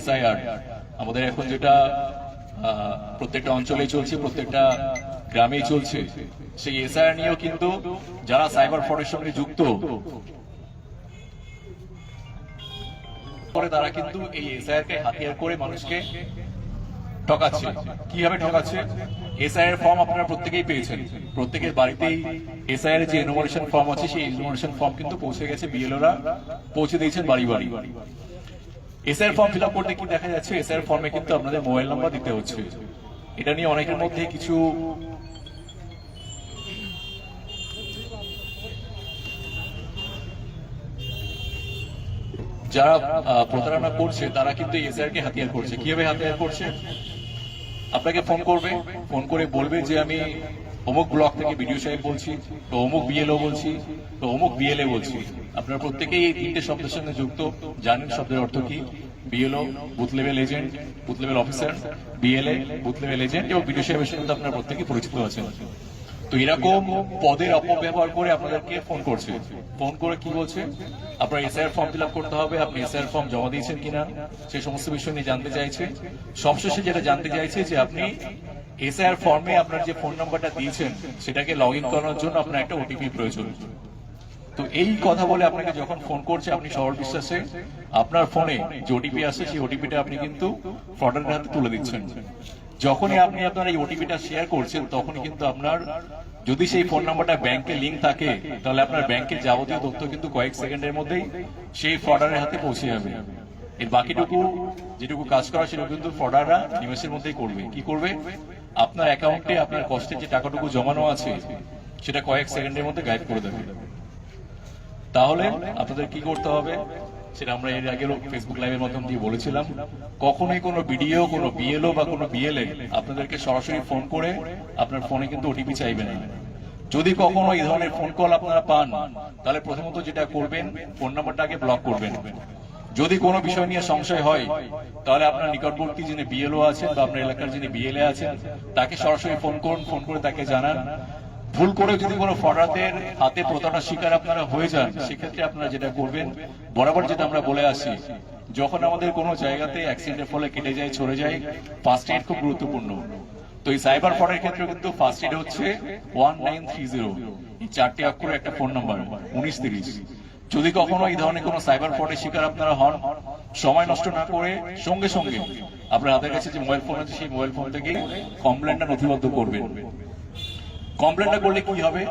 SIR আমাদের এখন যেটা প্রত্যেকটা অঞ্চলে চলছে, প্রত্যেকটা গ্রামেই চলছে, সেই এসআইআর নিয়েও কিন্তু যারা সাইবার ফ্রডের সঙ্গে যুক্ত তারা কিন্তু এই এসআইআর কে হাতিয়ার করে মানুষকে ঠকাচ্ছে। কিভাবে ঠকাচ্ছে? এসআইআর ফর্ম আপনারা প্রত্যেকেই পেয়েছেন, প্রত্যেকের বাড়িতেই এসআইআর যে এনুমারেশন ফর্ম আছে সেই এনুমারেশন ফর্ম কিন্তু পৌঁছে গেছে, বিএলওরা পৌঁছে দিয়েছেন বাড়ি বাড়ি। এসআইআর ফর্ম ফিল আপ করতে কি দেখা যাচ্ছে, এসআইআর ফর্মে কিন্তু আপনাদের মোবাইল নাম্বার দিতে হচ্ছে। এটা নিয়ে অনেকের মধ্যে কিছু যারা প্রতারণা করছে তারা কিন্তু এসআইআর কে হাতিয়ার করছে। কিভাবে হাতিয়ার করছে? আপনাকে ফোন করবে, ফোন করে বলবে যে আমি অমুক ব্লক থেকে বিডিও সাহেব বলছি, তো অমুক বিএলও বলছি, তো অমুক বিএলএ বলছি। আপনারা প্রত্যেকেই এই তিনটে শব্দের সঙ্গে যুক্ত, জানেন শব্দের অর্থ কি। BLO booth level agent, booth level officer, BLA booth level agent এবং বিডিও সাহেবের সঙ্গে আপনারা প্রত্যেকেই পরিচিত আছেন। তো এরকম পদের অপব্যবহার করে আপনাদেরকে ফোন করছে, ফোন করে কি বলছে, আপনার এসআইআর ফর্ম ফিল আপ করতে হবে, আপনি এসআইআর ফর্ম জমা দিয়েছেন কিনা সেই সমস্ত বিষয় নিয়ে জানতে চাইছে। সবশেষে যেটা জানতে চাইছে যে আপনি এসআইআর ফর্মে আপনার যে ফোন নাম্বারটা দিয়েছেন সেটাকে লগ ইন করানোর জন্য আপনার একটা ওটিপি প্রয়োজন। তো এই কথা বলে আপনাকে যখন ফোন করছে, আপনি সরল বিশ্বাসে আপনার ফোনে যে ওটিপি আসছে সেই ওটিপিটা আপনি কিন্তু ফ্রডারের হাতে তুলে দিচ্ছেন। যখনই আপনি আপনার এই ওটিপিটা শেয়ার করছেন তখনই কিন্তু আপনার, যদি সেই ফোন নাম্বারটা ব্যাংকে লিঙ্ক থাকে, তাহলে আপনার ব্যাংকের যাবতীয় তথ্য কিন্তু কয়েক সেকেন্ডের মধ্যেই সেই ফ্রডারের হাতে পৌঁছে যাবে। এর বাকিটুকু যেটুকু কাজ করা সেটা কিন্তু ফ্রডাররা নিমেষের মধ্যেই করবে। কি করবে? আপনার অ্যাকাউন্টে আপনার কষ্টের যে টাকাটুকু জমানো আছে সেটা কয়েক সেকেন্ডের মধ্যে গায়েব করে দেবে। তাহলে আপনাদের কি করতে হবে সেটা আমরা এর আগের ফেসবুক লাইভের মাধ্যমে দিয়ে বলেছিলাম। কখনোই কোনো বিডিও, কোনো বিএলও বা কোনো বিএলএ আপনাদেরকে সরাসরি ফোন করে আপনার ফোনে কিন্তু ওটিপি চাইবে না। যদি কখনো এই ধরনের ফোন কল আপনারা পান, তাহলে প্রথমত যেটা করবেন, ফোন নাম্বারটাকে ব্লক করবেন। যদি কোনো বিষয় নিয়ে সংশয় হয় তাহলে আপনার নিকটবর্তী যিনি বিএলও আছেন বা আপনার এলাকার যিনি বিএলএ আছেন তাকে সরাসরি ফোন করুন, ফোন করে তাকে জানান। ভুল করে যদি কোনো ফ্রডারদের হাতে প্রতারণার শিকার আপনারা হয়ে যান, সেক্ষেত্রে আপনারা যেটা করবেন, বরাবর যেটা আমরা বলে আসি, যখন আমাদের কোনো জায়গাতে অ্যাক্সিডেন্টের ফলে কেটে যায়, ছড়ে যায়, ফার্স্ট এড খুব গুরুত্বপূর্ণ। তো এই সাইবার ফ্রডের ক্ষেত্রে কিন্তু ফার্স্ট এড হচ্ছে 1930, এই 4টে অক্ষরের একটা ফোন নাম্বার 1930। যদি কখনো এই ধরনের কোনো সাইবার ফ্রডের শিকার আপনারা হন, সময় নষ্ট না করে সঙ্গে সঙ্গে আপনার হাতের কাছে যে মোবাইল ফোন আছে সেই মোবাইল ফোন থেকে কমপ্লেনটা নথিবদ্ধ করবেন। কমপ্লেনটা করলে কি হবে?